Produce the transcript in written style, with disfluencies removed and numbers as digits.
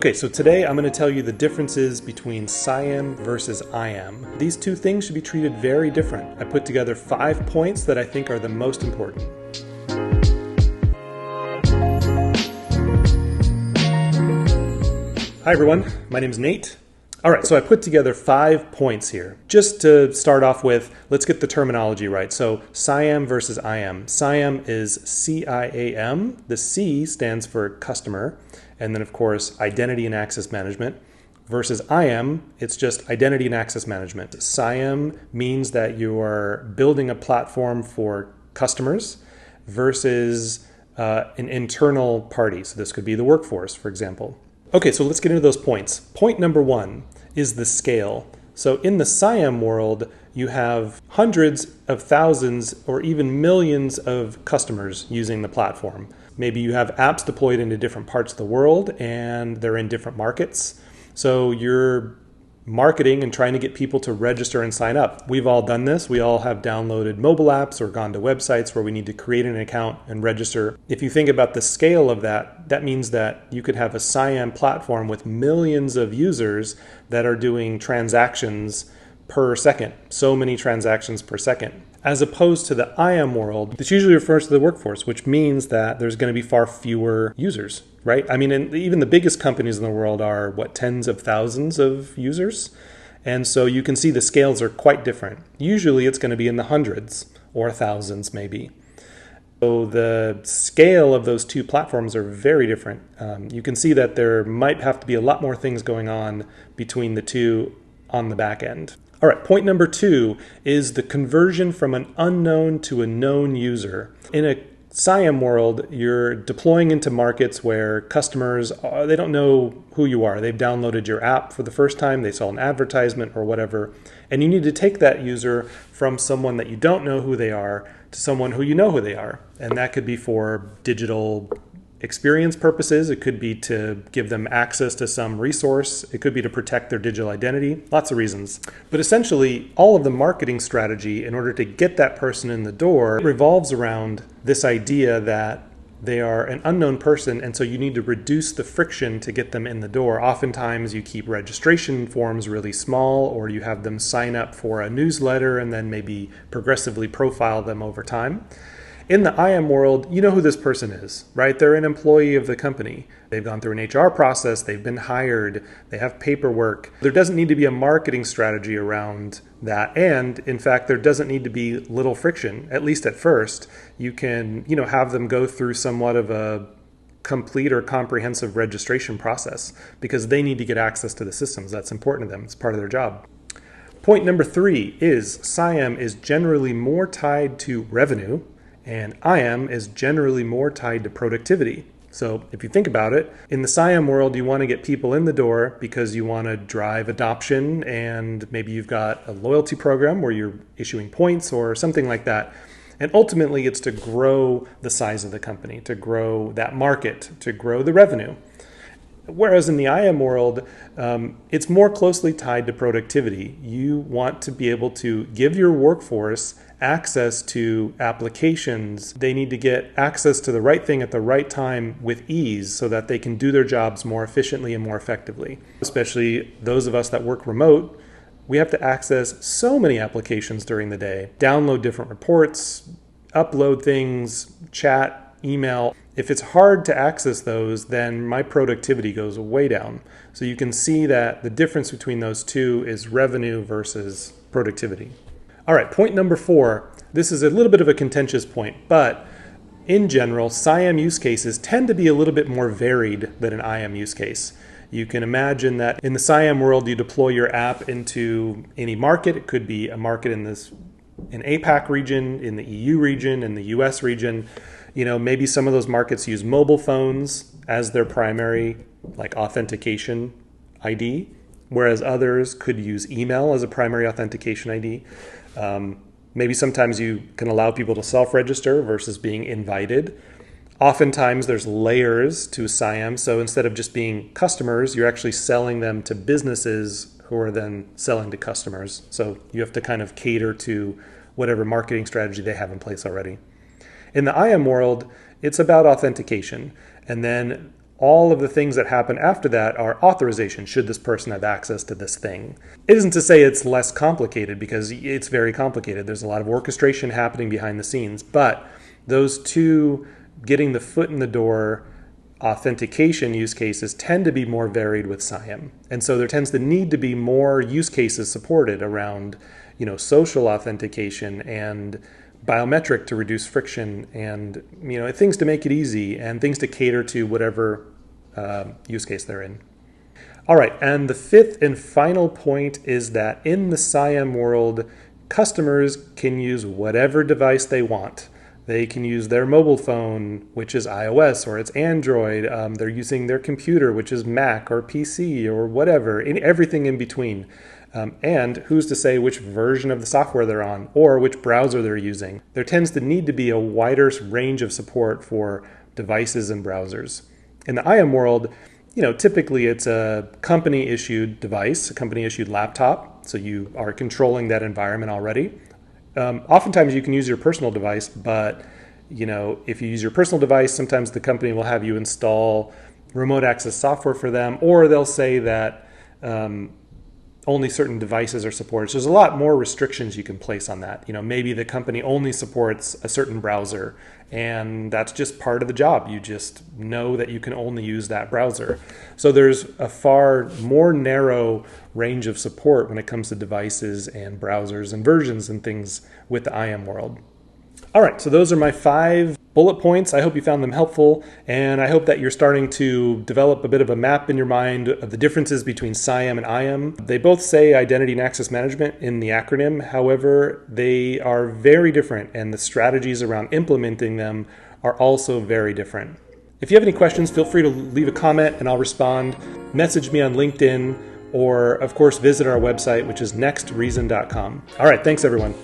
Okay, so today I'm going to tell you the differences between CIAM versus IAM. These two things should be treated very different. I put together 5 points that I think are the most important. Hi everyone, my name is Nate. All right, so I put together 5 points here. Just to start off with, let's get the terminology right. So CIAM versus IAM. CIAM is CIAM. The C stands for customer. And then of course, identity and access management. Versus IAM, it's just identity and access management. CIAM means that you are building a platform for customers versus an internal party. So this could be the workforce, for example. Okay, so let's get into those points. Point number 1 is the scale. So in the CIAM world, you have hundreds of thousands or even millions of customers using the platform. Maybe you have apps deployed into different parts of the world and they're in different markets. So you're marketing and trying to get people to register and sign up. We've all done this. We all have downloaded mobile apps or gone to websites where we need to create an account and register. If you think about the scale of that, that means that you could have a CIAM platform with millions of users that are doing transactions per second, so many transactions per second. As opposed to the IAM world, this usually refers to the workforce, which means that there's going to be far fewer users, right? I mean, and even the biggest companies in the world are, tens of thousands of users? And so you can see the scales are quite different. Usually it's going to be in the hundreds or thousands maybe. So the scale of those two platforms are very different. You can see that there might have to be a lot more things going on between the two on the back end. All right, point number 2 is the conversion from an unknown to a known user. In a CIAM world, you're deploying into markets where customers, they don't know who you are. They've downloaded your app for the first time, they saw an advertisement or whatever, and you need to take that user from someone that you don't know who they are to someone who you know who they are. And that could be for digital experience purposes. It could be to give them access to some resource. It could be to protect their digital identity. Lots of reasons. But essentially, all of the marketing strategy in order to get that person in the door revolves around this idea that they are an unknown person, and so you need to reduce the friction to get them in the door. Oftentimes, you keep registration forms really small, or you have them sign up for a newsletter and then maybe progressively profile them over time. In the IAM world, you know who this person is, right? They're an employee of the company. They've gone through an HR process, they've been hired, they have paperwork. There doesn't need to be a marketing strategy around that. And in fact, there doesn't need to be little friction, at least at first. You can, have them go through somewhat of a complete or comprehensive registration process because they need to get access to the systems. That's important to them. It's part of their job. Point number 3 is CIAM is generally more tied to revenue, and IAM is generally more tied to productivity. So if you think about it, in the CIAM world, you want to get people in the door because you want to drive adoption, and maybe you've got a loyalty program where you're issuing points or something like that. And ultimately, it's to grow the size of the company, to grow that market, to grow the revenue. Whereas in the IAM world, it's more closely tied to productivity. You want to be able to give your workforce access to applications. They need to get access to the right thing at the right time with ease so that they can do their jobs more efficiently and more effectively. Especially those of us that work remote, we have to access so many applications during the day, download different reports, upload things, chat, email. If it's hard to access those, then my productivity goes way down. So you can see that the difference between those two is revenue versus productivity. All right, point number 4. This is a little bit of a contentious point, but in general, CIAM use cases tend to be a little bit more varied than an IAM use case. You can imagine that in the CIAM world, you deploy your app into any market. It could be a market in APAC region, in the EU region, in the US region. Maybe some of those markets use mobile phones as their primary authentication ID, whereas others could use email as a primary authentication ID. Maybe sometimes you can allow people to self-register versus being invited. Oftentimes there's layers to CIAM, so instead of just being customers, you're actually selling them to businesses who are then selling to customers. So you have to kind of cater to whatever marketing strategy they have in place already. In the IAM world, it's about authentication. And then all of the things that happen after that are authorization. Should this person have access to this thing? It isn't to say it's less complicated, because it's very complicated. There's a lot of orchestration happening behind the scenes, but those two getting the foot in the door authentication use cases tend to be more varied with CIAM. And so there tends to need to be more use cases supported around, social authentication and biometric to reduce friction, and things to make it easy, and things to cater to whatever use case they're in. All right, and the fifth and final point is that in the CIAM world, customers can use whatever device they want. They can use their mobile phone, which is iOS, or it's Android. They're using their computer, which is Mac or PC or whatever, everything in between. And who's to say which version of the software they're on or which browser they're using? There tends to need to be a wider range of support for devices and browsers. In the IAM world, typically it's a company-issued device, a company-issued laptop, so you are controlling that environment already. Oftentimes you can use your personal device, but if you use your personal device, sometimes the company will have you install remote access software for them, or they'll say that only certain devices are supported. So there's a lot more restrictions you can place on that. Maybe the company only supports a certain browser, and that's just part of the job. You just know that you can only use that browser. So there's a far more narrow range of support when it comes to devices and browsers and versions and things with the IAM world. All right, so those are my 5 bullet points. I hope you found them helpful, and I hope that you're starting to develop a bit of a map in your mind of the differences between CIAM and IAM. They both say identity and access management in the acronym. However, they are very different, and the strategies around implementing them are also very different. If you have any questions, feel free to leave a comment and I'll respond. Message me on LinkedIn, or of course visit our website, which is nextreason.com. All right, thanks everyone.